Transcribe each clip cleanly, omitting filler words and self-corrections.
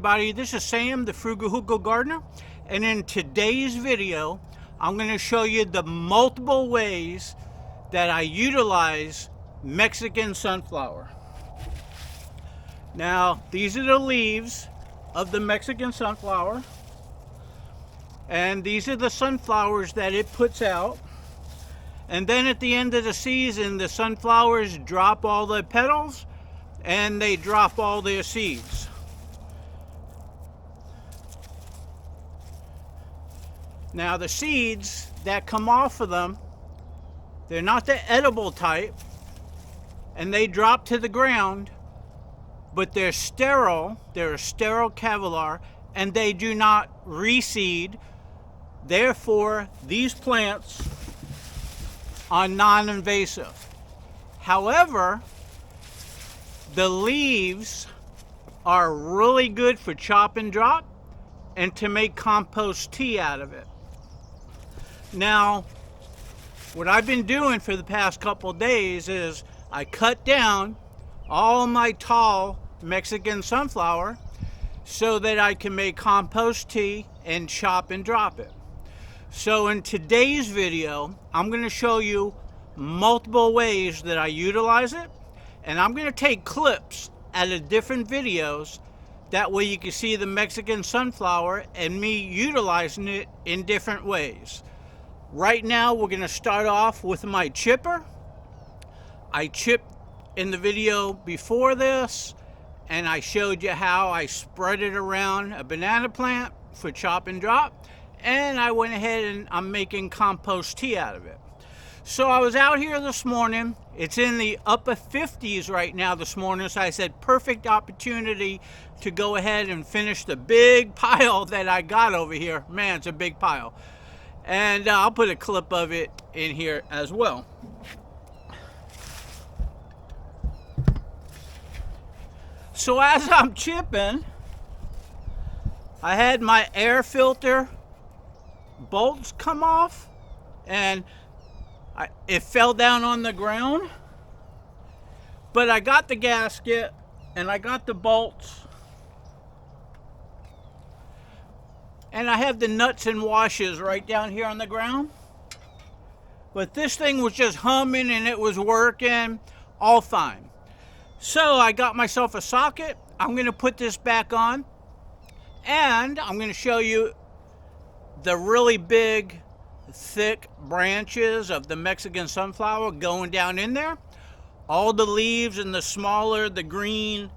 everybody, this is Sam, the Frugal Hugel Gardener, and in today's video I'm going to show you the multiple ways that I utilize Mexican sunflower. Now these are the leaves of the Mexican sunflower, and these are the sunflowers that it puts out. And then at the end of the season, the sunflowers drop all the petals and they drop all their seeds. Now the seeds that come off of them, they're not the edible type, and they drop to the ground, but they're sterile. They're a sterile cavilar, and they do not reseed. Therefore, these plants are non-invasive. However, the leaves are really good for chop and drop and to make compost tea out of it. Now, what I've been doing for the past couple days is I cut down all my tall Mexican sunflower so that I can make compost tea and chop and drop it. So in today's video, I'm going to show you multiple ways that I utilize it, and I'm going to take clips out of different videos. That way you can see the Mexican sunflower and me utilizing it in different ways. Right now we're going to start off with my chipper. I chipped in the video before this, and I showed you how I spread it around a banana plant for chop and drop, and I went ahead and I'm making compost tea out of it. So I was out here this morning. It's in the upper 50s right now this morning, so I said perfect opportunity to go ahead and finish the big pile that I got over here. Man, it's a big pile. And I'll put a clip of it in here as well. So as I'm chipping, I had my air filter bolts come off, and it fell down on the ground, but I got the gasket and I got the bolts, and I have the nuts and washers right down here on the ground. But this thing was just humming and it was working all fine. So I got myself a socket. I'm going to put this back on, and I'm going to show you the really big thick branches of the Mexican sunflower going down in there. All the leaves and the smaller, the green,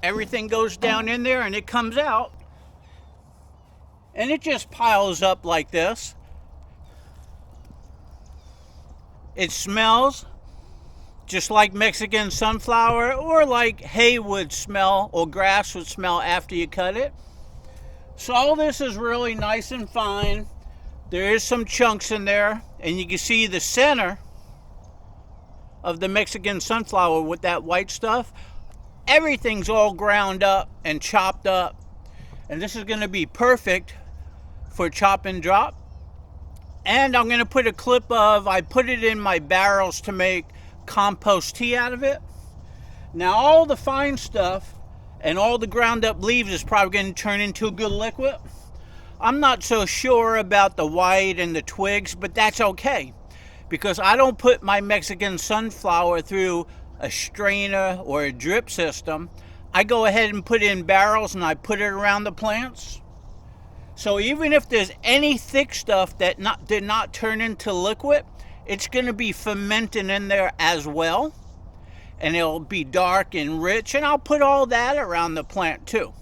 everything goes down in there, and it comes out and it just piles up like this. It smells just like Mexican sunflower, or like hay would smell or grass would smell after you cut it. So all this is really nice and fine. There is some chunks in there, and you can see the center of the Mexican sunflower with that white stuff. Everything's all ground up and chopped up, and this is going to be perfect for chop and drop. And I'm going to put a clip of, I put it in my barrels to make compost tea out of it. Now all the fine stuff and all the ground up leaves is probably going to turn into a good liquid. I'm not so sure about the white and the twigs, but that's okay, because I don't put my Mexican sunflower through a strainer or a drip system. I go ahead and put it in barrels and I put it around the plants. So even if there's any thick stuff that did not turn into liquid, it's going to be fermenting in there as well, and it'll be dark and rich, and I'll put all that around the plant too.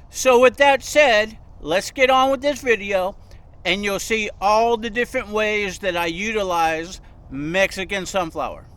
So with that said, let's get on with this video, and you'll see all the different ways that I utilize Mexican sunflower.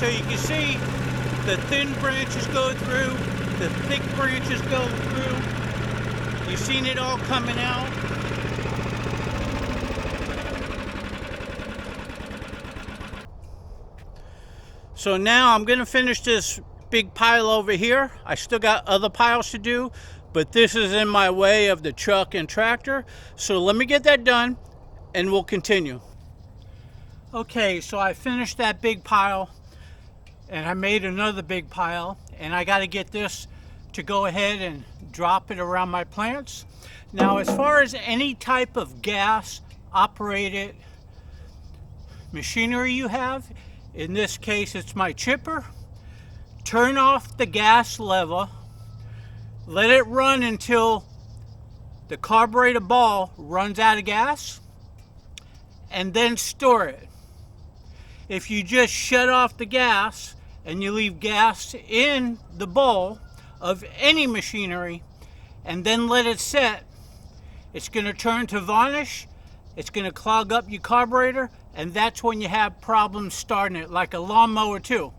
so you can see the thin branches go through, the thick branches go through. You've seen it all coming out. So now I'm gonna finish this big pile over here. I still got other piles to do, but this is in my way of the truck and tractor. So let me get that done and we'll continue. Okay, so I finished that big pile and I made another big pile, and I got to get this to go ahead and drop it around my plants. Now, as far as any type of gas operated machinery you have, in this case it's my chipper, turn off the gas lever, let it run until the carburetor ball runs out of gas, and then store it. If you just shut off the gas and you leave gas in the bowl of any machinery and then let it set, it's going to turn to varnish, it's going to clog up your carburetor, and that's when you have problems starting it, like a lawnmower too.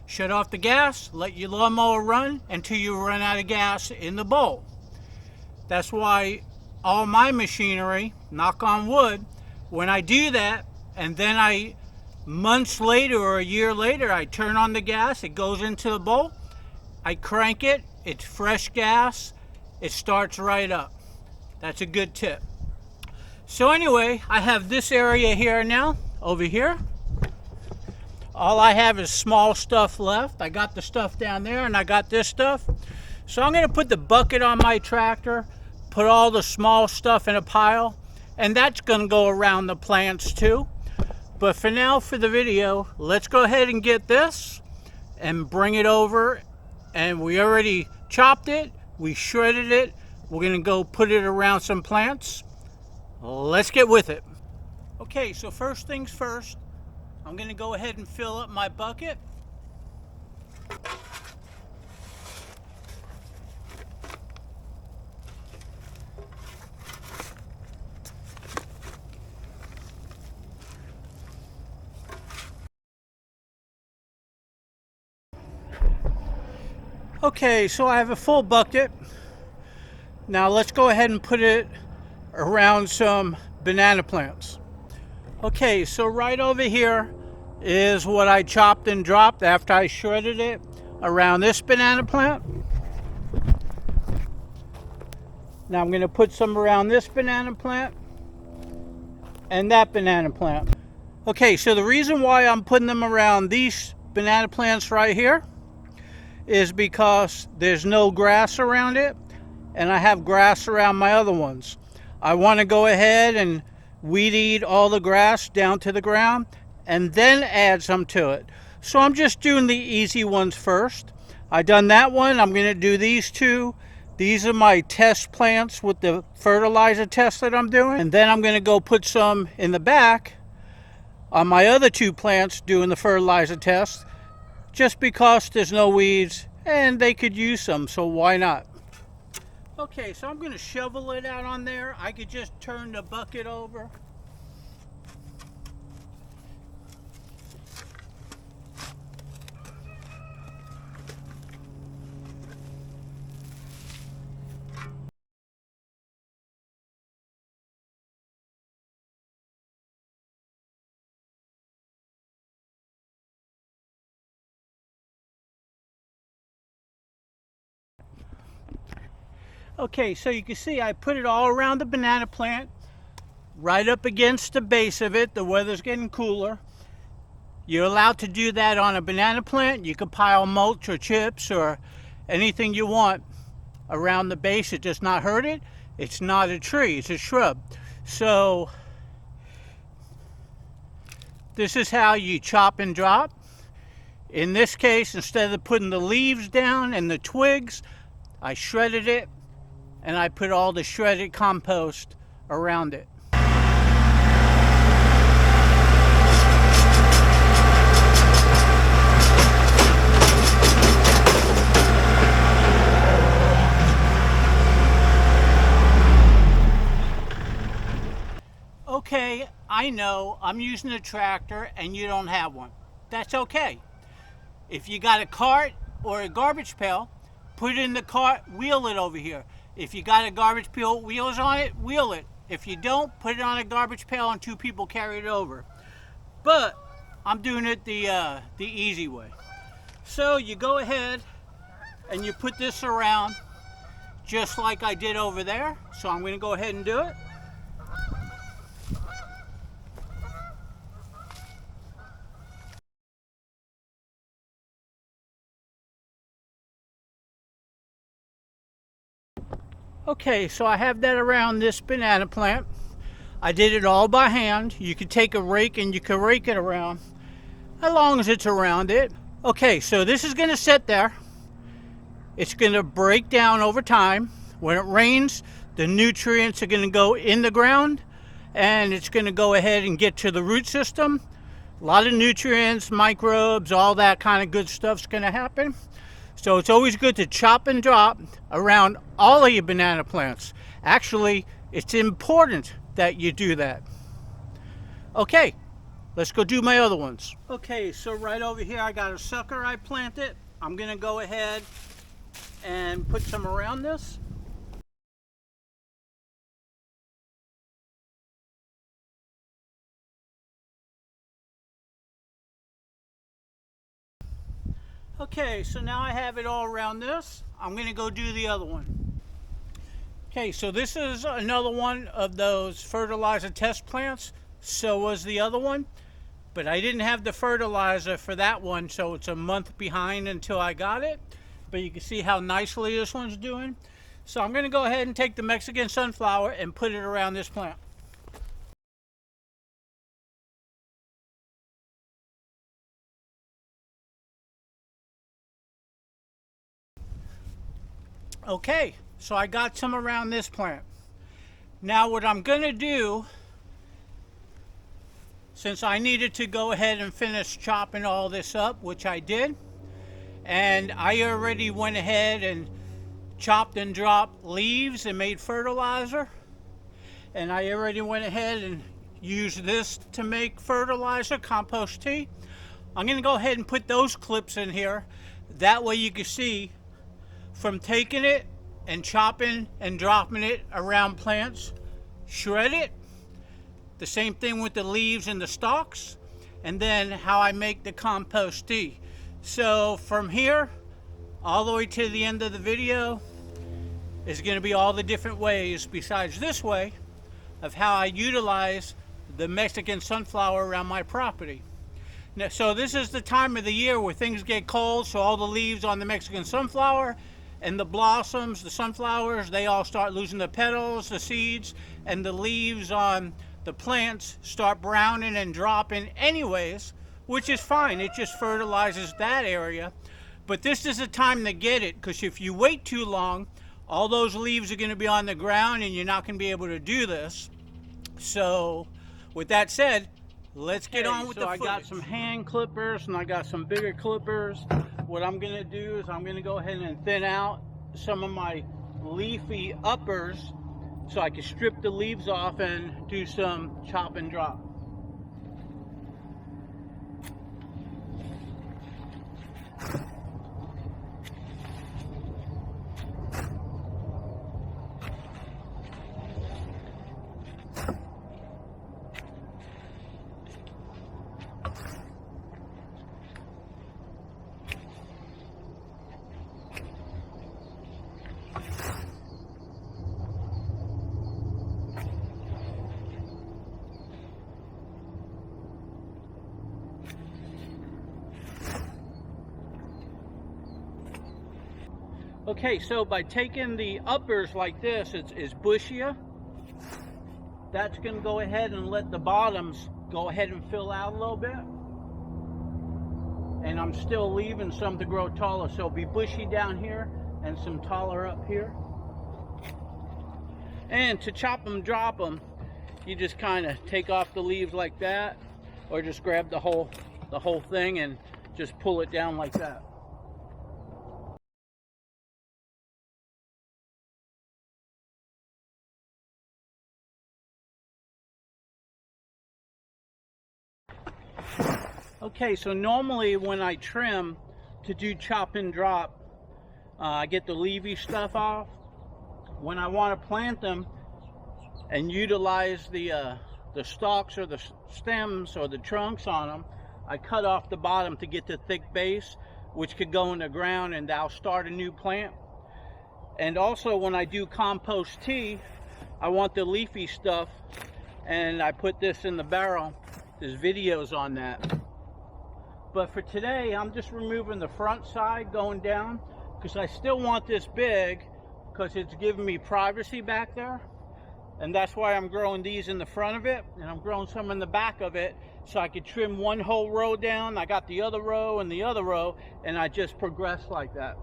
Shut off the gas, let your lawnmower run until you run out of gas in the bowl. That's why all my machinery, knock on wood, when I do that, and then months later or a year later, I turn on the gas, it goes into the bowl, I crank it, it's fresh gas, it starts right up. That's a good tip. So anyway, I have this area here now, over here. All I have is small stuff left. I got the stuff down there and I got this stuff. So I'm gonna put the bucket on my tractor, put all the small stuff in a pile, and that's gonna go around the plants too. But for now, for the video, let's go ahead and get this and bring it over. And we already chopped it, we shredded it. We're gonna go put it around some plants. Let's get with it. Okay, so first things first, I'm gonna go ahead and fill up my bucket. Okay, so I have a full bucket. Now let's go ahead and put it around some banana plants. Okay, so right over here is what I chopped and dropped after I shredded it around this banana plant. Now I'm going to put some around this banana plant and that banana plant. Okay, so the reason why I'm putting them around these banana plants right here is because there's no grass around it, and I have grass around my other ones. I want to go ahead and weed eat all the grass down to the ground and then add some to it. So I'm just doing the easy ones first. I done that one. I'm going to do these two. These are my test plants with the fertilizer test that I'm doing, and then I'm going to go put some in the back on my other two plants doing the fertilizer test, just because there's no weeds and they could use some, so why not? Okay, so I'm going to shovel it out on there. I could just turn the bucket over. Okay, so you can see I put it all around the banana plant, right up against the base of it. The weather's getting cooler. You're allowed to do that on a banana plant. You can pile mulch or chips or anything you want around the base. It does not hurt it. It's not a tree, it's a shrub. So this is how you chop and drop. In this case, instead of putting the leaves down and the twigs, I shredded it, and I put all the shredded compost around it. Okay, I know I'm using a tractor and you don't have one. That's okay. If you got a cart or a garbage pail, put it in the cart, wheel it over here. If you got a garbage pail wheels on it, wheel it. If you don't, put it on a garbage pail and 2 people carry it over. But I'm doing it the easy way. So you go ahead and you put this around just like I did over there. So I'm going to go ahead and do it. Okay, so I have that around this banana plant. I did it all by hand. You could take a rake and you can rake it around as long as it's around it. Okay, so this is going to sit there. It's going to break down over time. When it rains, the nutrients are going to go in the ground and it's going to go ahead and get to the root system. A lot of nutrients, microbes, all that kind of good stuff's going to happen. So it's always good to chop and drop around all of your banana plants. Actually, it's important that you do that. Okay, let's go do my other ones. Okay, so right over here I got a sucker I planted. I'm gonna go ahead and put some around this. Okay, so now I have it all around this. I'm gonna go do the other one. Okay, so this is another one of those fertilizer test plants. So was the other one, but I didn't have the fertilizer for that one, so it's a month behind until I got it. But you can see how nicely this one's doing. So I'm gonna go ahead and take the Mexican sunflower and put it around this plant. Okay, so I got some around this plant. Now what I'm gonna do, since I needed to go ahead and finish chopping all this up, which I did, and I already went ahead and chopped and dropped leaves and made fertilizer, and I already went ahead and used this to make fertilizer, compost tea. I'm gonna go ahead and put those clips in here. That way you can see from taking it and chopping and dropping it around plants, shred it, the same thing with the leaves and the stalks, and then how I make the compost tea. So from here all the way to the end of the video is going to be all the different ways besides this way of how I utilize the Mexican sunflower around my property. Now, so this is the time of the year where things get cold, so all the leaves on the Mexican sunflower and the blossoms, the sunflowers, they all start losing the petals, the seeds, and the leaves on the plants start browning and dropping anyways, which is fine. It just fertilizes that area. But this is the time to get it, because if you wait too long, all those leaves are going to be on the ground and you're not going to be able to do this. So with that said, let's get on with the footage. I got some hand clippers and I got some bigger clippers. What I'm going to do is I'm going to go ahead and thin out some of my leafy uppers so I can strip the leaves off and do some chop and drop. Okay, so by taking the uppers like this, it's bushier. That's going to go ahead and let the bottoms go ahead and fill out a little bit. And I'm still leaving some to grow taller, so it'll be bushy down here and some taller up here. And to chop them, drop them, you just kind of take off the leaves like that, or just grab the whole thing and just pull it down like that. Okay, so normally when I trim, to do chop and drop. I get the leafy stuff off. When I want to plant them and utilize the stalks or the stems or the trunks on them, I cut off the bottom to get the thick base, which could go in the ground and I'll start a new plant. And also when I do compost tea, I want the leafy stuff, and I put this in the barrel. There's videos on that. But for today, I'm just removing the front side going down, because I still want this big, because it's giving me privacy back there. And that's why I'm growing these in the front of it, and I'm growing some in the back of it, so I could trim one whole row down. I got the other row and the other row, and I just progress like that.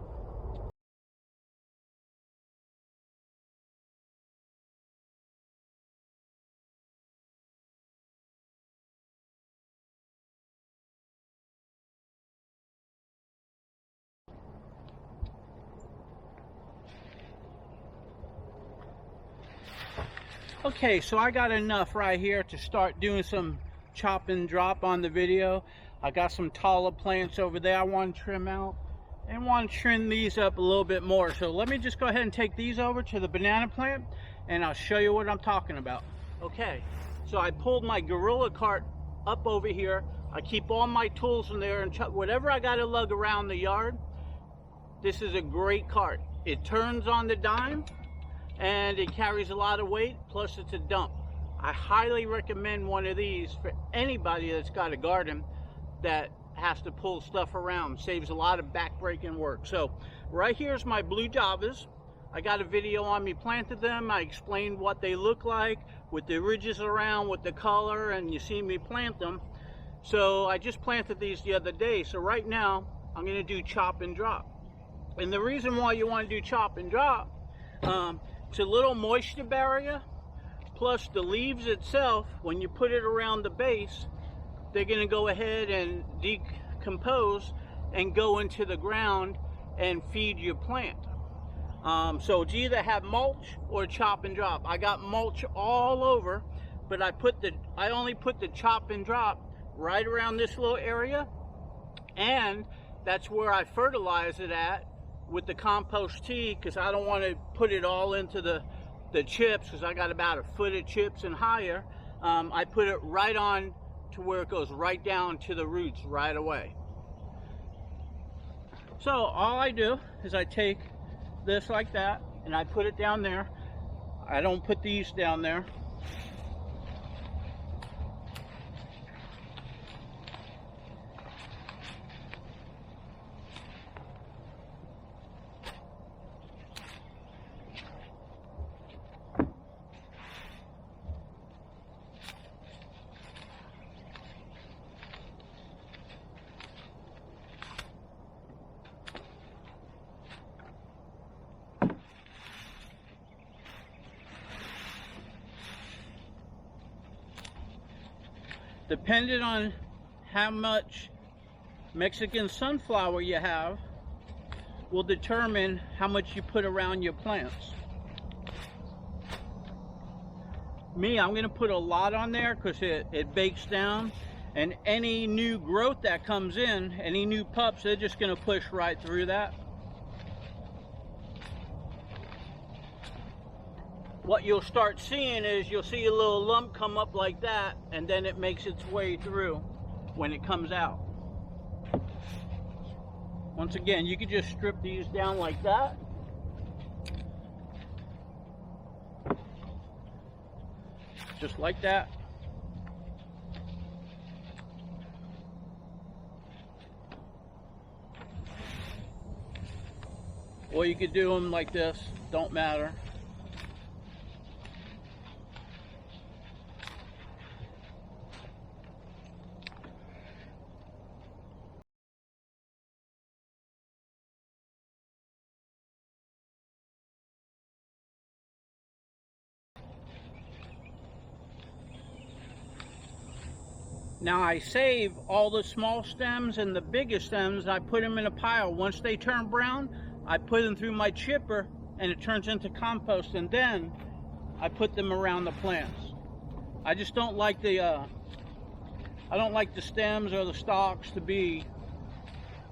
Okay, so I got enough right here to start doing some chop and drop on the video. I got some taller plants over there I want to trim out, and want to trim these up a little bit more. So let me just go ahead and take these over to the banana plant, and I'll show you what I'm talking about. Okay, so I pulled my gorilla cart up over here. I keep all my tools in there, and whatever I got to lug around the yard. This is a great cart. It turns on the dime, and it carries a lot of weight, plus it's a dump. I highly recommend one of these for anybody that's got a garden that has to pull stuff around. Saves a lot of back-breaking work. So right here's my blue javas. I got a video on me planted them. I explained what they look like with the ridges around, with the color, and you see me plant them. So I just planted these the other day. So right now I'm going to do chop and drop. And the reason why you want to do chop and drop, it's a little moisture barrier, plus the leaves itself, when you put it around the base, they're going to go ahead and decompose and go into the ground and feed your plant. So it's either have mulch or chop and drop. I got mulch all over, but I only put the chop and drop right around this little area, and that's where I fertilize it at with the compost tea, because I don't want to put it all into the chips, because I got about a foot of chips and higher. I put it right on to where it goes right down to the roots right away. So all I do is I take this like that and I put it down there. I don't put these down there. Depending on how much Mexican sunflower you have will determine how much you put around your plants. Me, I'm going to put a lot on there because it bakes down, and any new growth that comes in, any new pups, they're just going to push right through that. What you'll start seeing is you'll see a little lump come up like that, and then it makes its way through when it comes out. Once again, you can just strip these down like that. Just like that. Or you could do them like this, don't matter. Now I save all the small stems and the biggest stems. I put them in a pile. Once they turn brown, I put them through my chipper and it turns into compost, and then I put them around the plants. I just don't like the stems or the stalks to be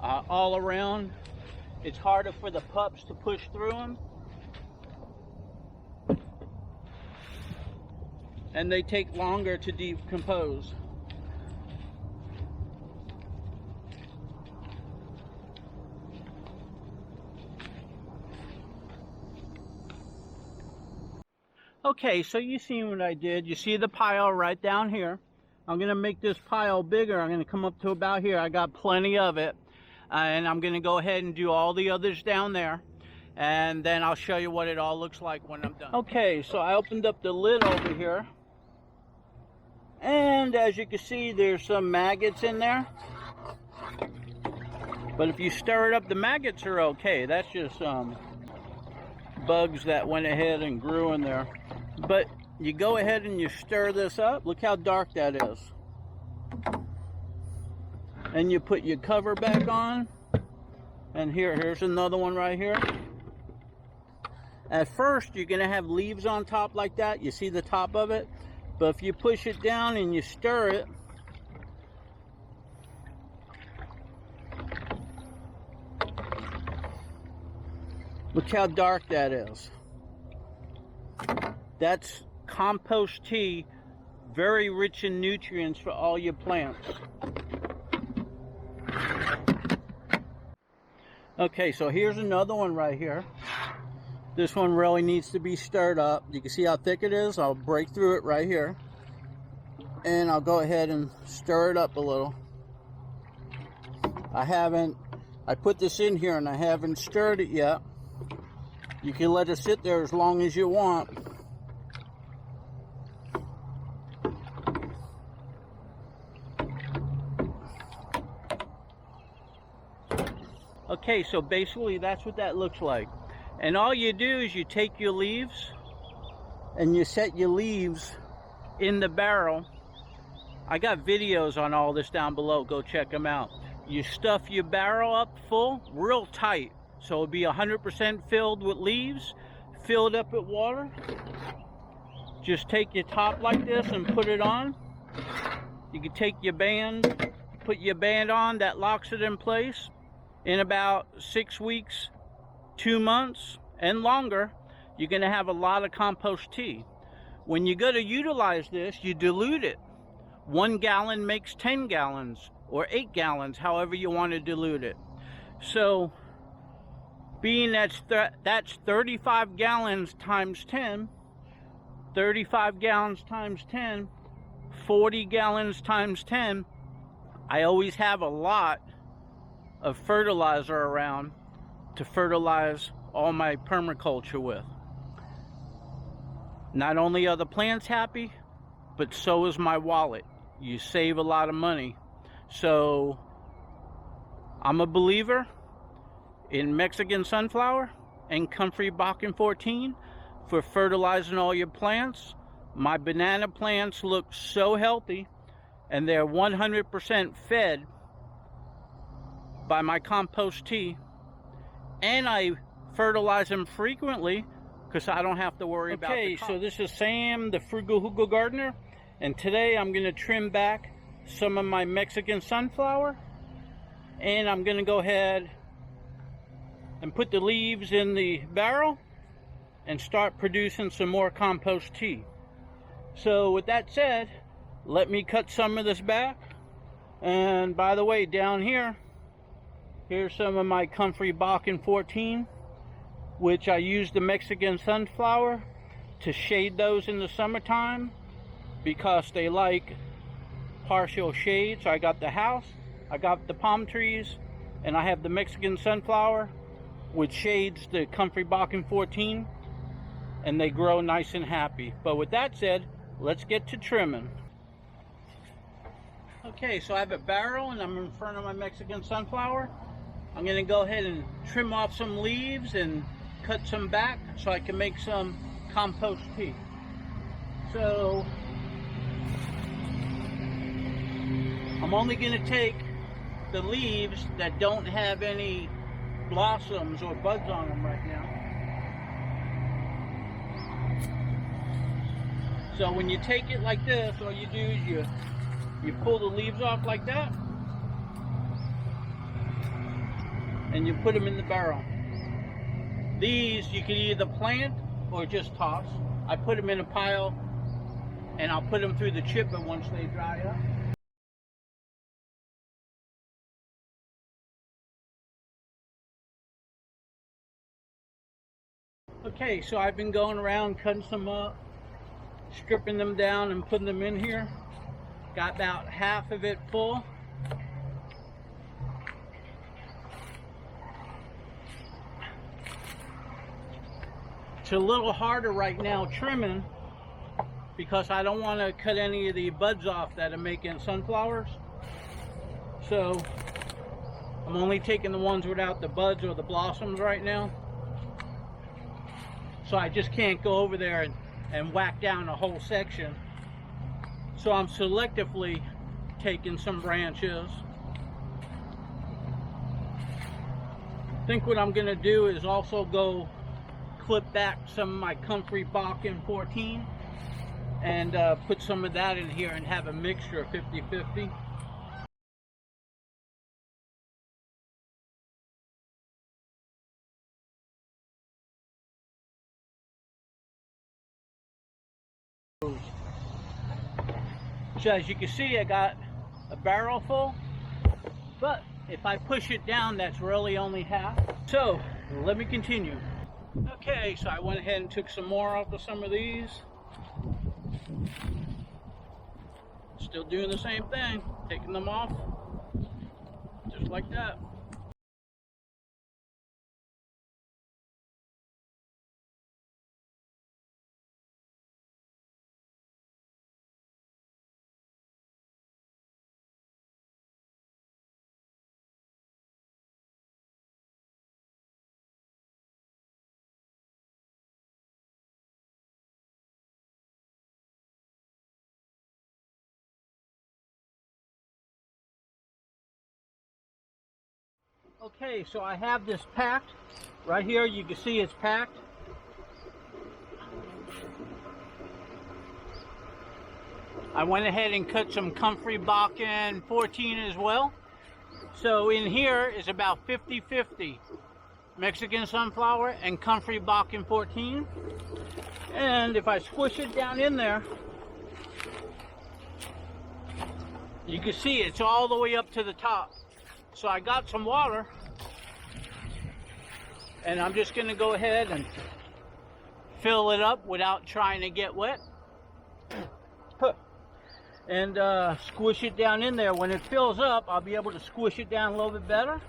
all around. It's harder for the pups to push through them. And they take longer to decompose. Okay, so you seen what I did. You see the pile right down here. I'm going to make this pile bigger. I'm going to come up to about here. I got plenty of it. And I'm going to go ahead and do all the others down there. And then I'll show you what it all looks like when I'm done. Okay, so I opened up the lid over here. And as you can see, there's some maggots in there. But if you stir it up, the maggots are okay. That's just bugs that went ahead and grew in there. But you go ahead and you stir this up. Look how dark that is. And you put your cover back on. And here's another one right here. At first, you're going to have leaves on top like that. You see the top of it? But if you push it down and you stir it, look how dark that is. That's compost tea, very rich in nutrients for all your plants. Okay, so here's another one right here. This one really needs to be stirred up. You can see how thick it is. I'll break through it right here. And I'll go ahead and stir it up a little. I put this in here and I haven't stirred it yet. You can let it sit there as long as you want. Okay, so basically that's what that looks like. And all you do is you take your leaves and you set your leaves in the barrel. I got videos on all this down below. Go check them out. You stuff your barrel up full, real tight. So it'll be 100% filled with leaves, filled up with water. Just take your top like this and put it on. You can take your band, put your band on, that locks it in place. In about 6 weeks, 2 months, and longer, you're going to have a lot of compost tea. When you go to utilize this, you dilute it. 1 gallon makes 10 gallons, or 8 gallons, however you want to dilute it. So, being that's 35 gallons times 10, 35 gallons times 10, 40 gallons times 10, I always have a lot of fertilizer around to fertilize all my permaculture with. Not only are the plants happy, but so is my wallet. You save a lot of money. So I'm a believer in Mexican sunflower and comfrey Bakken 14 for fertilizing all your plants. My banana plants look so healthy, and they're 100% fed by my compost tea, and I fertilize them frequently because I don't have to worry about it. Okay, so this is Sam, the Frugal Hugel gardener, and today I'm going to trim back some of my Mexican sunflower, and I'm going to go ahead and put the leaves in the barrel and start producing some more compost tea. So with that said, let me cut some of this back. And by the way, down here, here's some of my comfrey Bakken 14, which I use the Mexican sunflower to shade those in the summertime because they like partial shade. So I got the house, I got the palm trees, and I have the Mexican sunflower, which shades the comfrey Bakken 14, and they grow nice and happy. But with that said, let's get to trimming. Okay, so I have a barrel and I'm in front of my Mexican sunflower. I'm going to go ahead and trim off some leaves and cut some back so I can make some compost tea. So I'm only going to take the leaves that don't have any blossoms or buds on them right now. So when you take it like this, all you do is you pull the leaves off like that. and you put them in the barrel. These you can either plant or just toss. I put them in a pile, and I'll put them through the chipper once they dry up. Okay, so I've been going around cutting some up, stripping them down and putting them in here. Got about half of it full. It's a little harder right now trimming because I don't want to cut any of the buds off that are making sunflowers. So I'm only taking the ones without the buds or the blossoms right now. So I just can't go over there and whack down a whole section. So I'm selectively taking some branches. I think what I'm going to do is also go clip back some of my comfrey bark in 14 and put some of that in here and have a mixture of 50-50. So as you can see, I got a barrel full, but if I push it down, that's really only half. So let me continue. Okay, so I went ahead and took some more off of some of these. Still doing the same thing, taking them off, just like that. Okay, so I have this packed. Right here, you can see it's packed. I went ahead and cut some comfrey bark in 14 as well. So in here is about 50-50 Mexican sunflower and comfrey bark in 14. And if I squish it down in there, you can see it's all the way up to the top. So I got some water, and I'm just going to go ahead and fill it up without trying to get wet. And squish it down in there. When it fills up, I'll be able to squish it down a little bit better.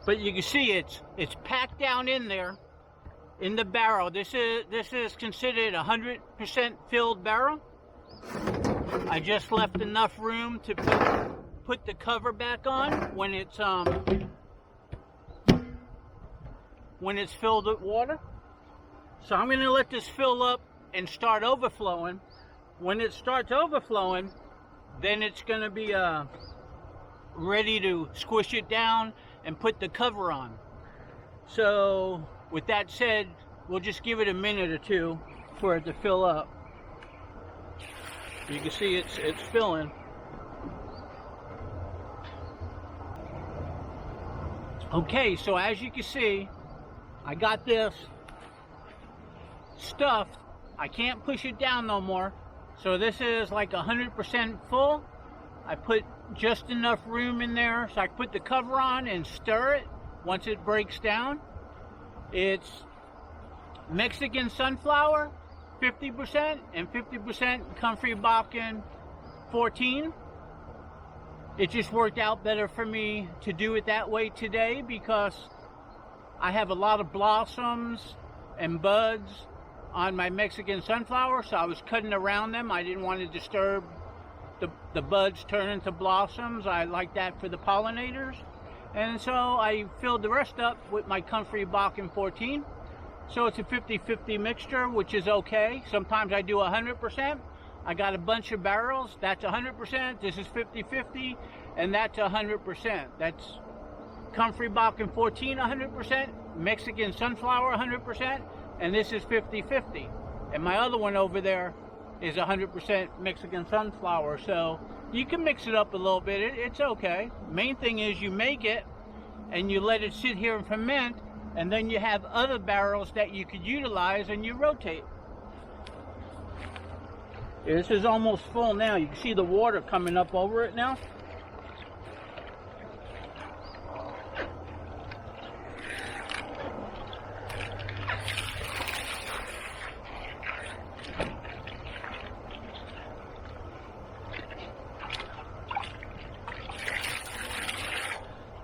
But you can see it's packed down in there in the barrel. This is considered a 100% filled barrel. I just left enough room to put the cover back on when it's filled with water. So I'm going to let this fill up and start overflowing. When it starts overflowing, then it's going to be ready to squish it down and put the cover on. So with that said, we'll just give it a minute or two for it to fill up. You can see it's filling. Okay, so as you can see, I got this stuffed. I can't push it down no more. So this is like 100% full. I put just enough room in there so I can put the cover on and stir it once it breaks down. It's Mexican sunflower, 50%, and 50% comfrey bark in 14. It just worked out better for me to do it that way today because I have a lot of blossoms and buds on my Mexican sunflower, so I was cutting around them. I didn't want to disturb the buds turn into blossoms. I like that for the pollinators. And so I filled the rest up with my comfrey bark in 14. So it's a 50-50 mixture, which is okay. Sometimes I do 100%. I got a bunch of barrels. That's 100%. This is 50-50, and that's 100%. That's comfrey bark in 14, 100%. Mexican sunflower, 100%. And this is 50-50. And my other one over there is 100% Mexican sunflower. So You can mix it up a little bit. It's okay. Main thing is you make it and you let it sit here and ferment, and then you have other barrels that you could utilize and you rotate. This is almost full now. You can see the water coming up over it now.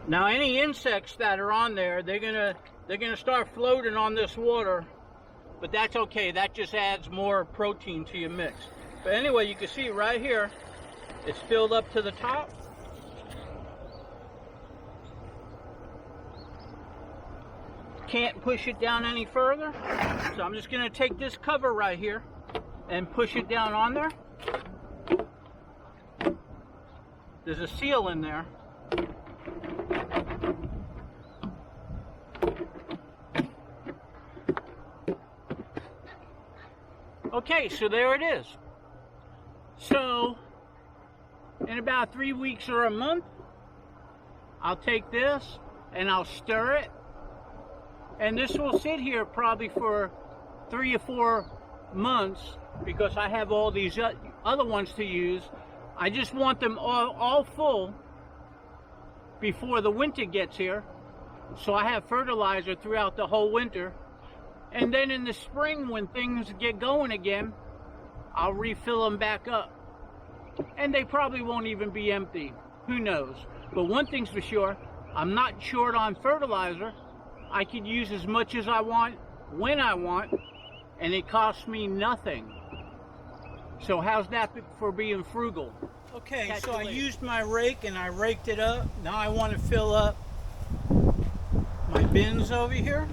Now any insects that are on there, they're gonna start floating on this water, but that's okay. That just adds more protein to your mix. But anyway, you can see right here, it's filled up to the top. Can't push it down any further. So I'm just gonna take this cover right here and push it down on there. There's a seal in there. Okay, so there it is. So in about 3 weeks or a month, I'll take this and I'll stir it, and this will sit here probably for 3 or 4 months because I have all these other ones to use. I just want them all full before the winter gets here, so I have fertilizer throughout the whole winter. And then in the spring, when things get going again, I'll refill them back up. And they probably won't even be empty. Who knows? But one thing's for sure, I'm not short on fertilizer. I can use as much as I want, when I want, and it costs me nothing. So how's that for being frugal? Okay, so I used my rake and I raked it up. Now I want to fill up my bins over here.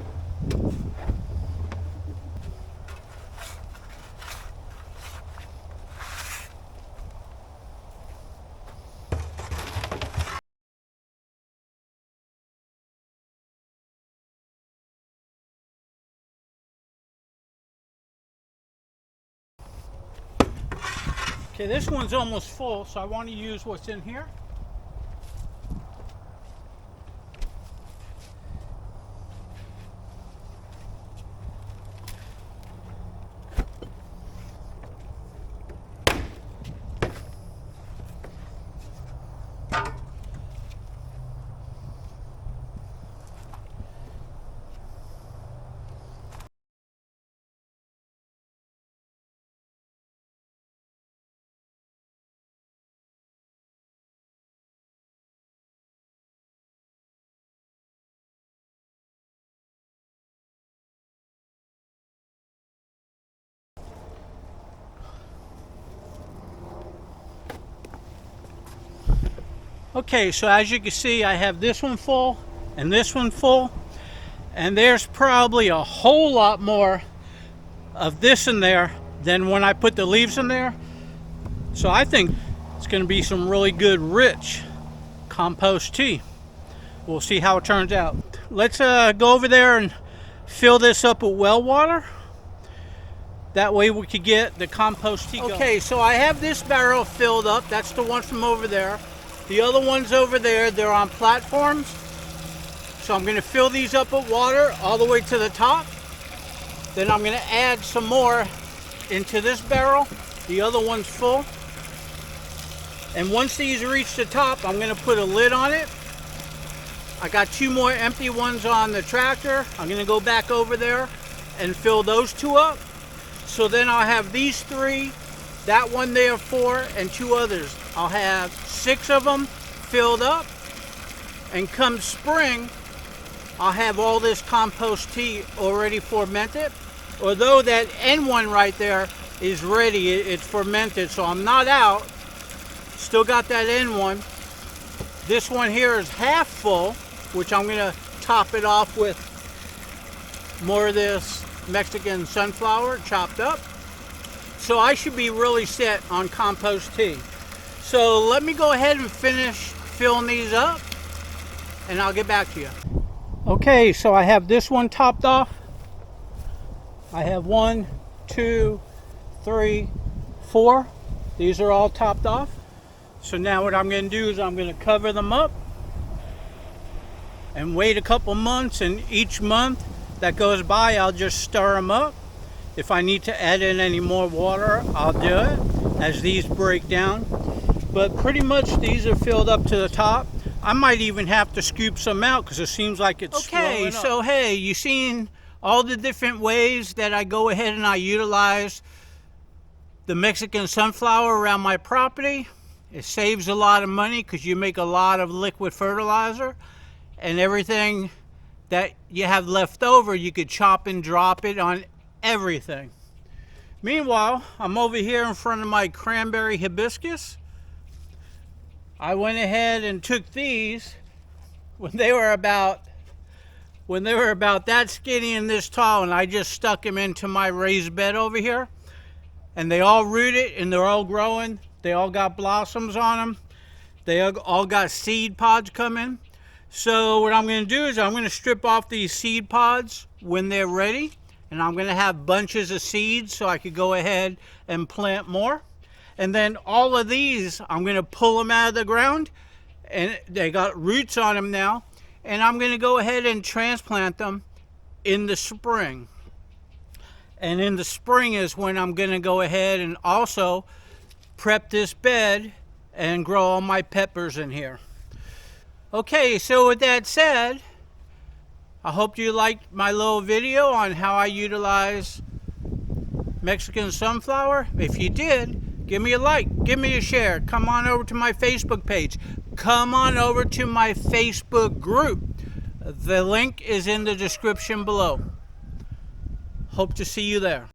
Okay, this one's almost full, so I want to use what's in here. Okay, so as you can see, I have this one full and this one full, and there's probably a whole lot more of this in there than when I put the leaves in there. So I think it's going to be some really good rich compost tea. We'll see how it turns out. Let's go over there and fill this up with well water. That way we could get the compost tea going. Okay, so I have this barrel filled up. That's the one from over there. The other ones over there, they're on platforms. So I'm going to fill these up with water all the way to the top. Then I'm going to add some more into this barrel. The other one's full. And once these reach the top, I'm going to put a lid on it. I got 2 more empty ones on the tractor. I'm going to go back over there and fill those 2 up. So then I'll have these 3, that one there 4, and 2 others. I'll have 6 of them filled up, and come spring I'll have all this compost tea already fermented. Although that end one right there is ready, it's fermented, so I'm not out. Still got that end one. This one here is half full, which I'm gonna top it off with more of this Mexican sunflower chopped up. So I should be really set on compost tea. So let me go ahead and finish filling these up and I'll get back to you. Okay, so I have this one topped off. I have 1, 2, 3, 4. These are all topped off. So now what I'm going to do is I'm going to cover them up and wait a couple months, and each month that goes by I'll just stir them up. If I need to add in any more water, I'll do it as these break down. But pretty much these are filled up to the top. I might even have to scoop some out because it seems like it's okay. So hey, you seen all the different ways that I go ahead and I utilize the Mexican sunflower around my property. It saves a lot of money because you make a lot of liquid fertilizer, and everything that you have left over you could chop and drop it on everything. Meanwhile, I'm over here in front of my cranberry hibiscus. I went ahead and took these when they were about that skinny and this tall, and I just stuck them into my raised bed over here, and they all rooted and they're all growing. They all got blossoms on them. They all got seed pods coming. So what I'm going to do is I'm going to strip off these seed pods when they're ready, and I'm going to have bunches of seeds so I could go ahead and plant more. And then all of these, I'm going to pull them out of the ground, and they got roots on them now, and I'm going to go ahead and transplant them in the spring. And in the spring is when I'm going to go ahead and also prep this bed and grow all my peppers in here. Okay, so with that said, I hope you liked my little video on how I utilize Mexican sunflower. If you did, give me a like, give me a share. Come on over to my Facebook page. Come on over to my Facebook group. The link is in the description below. Hope to see you there.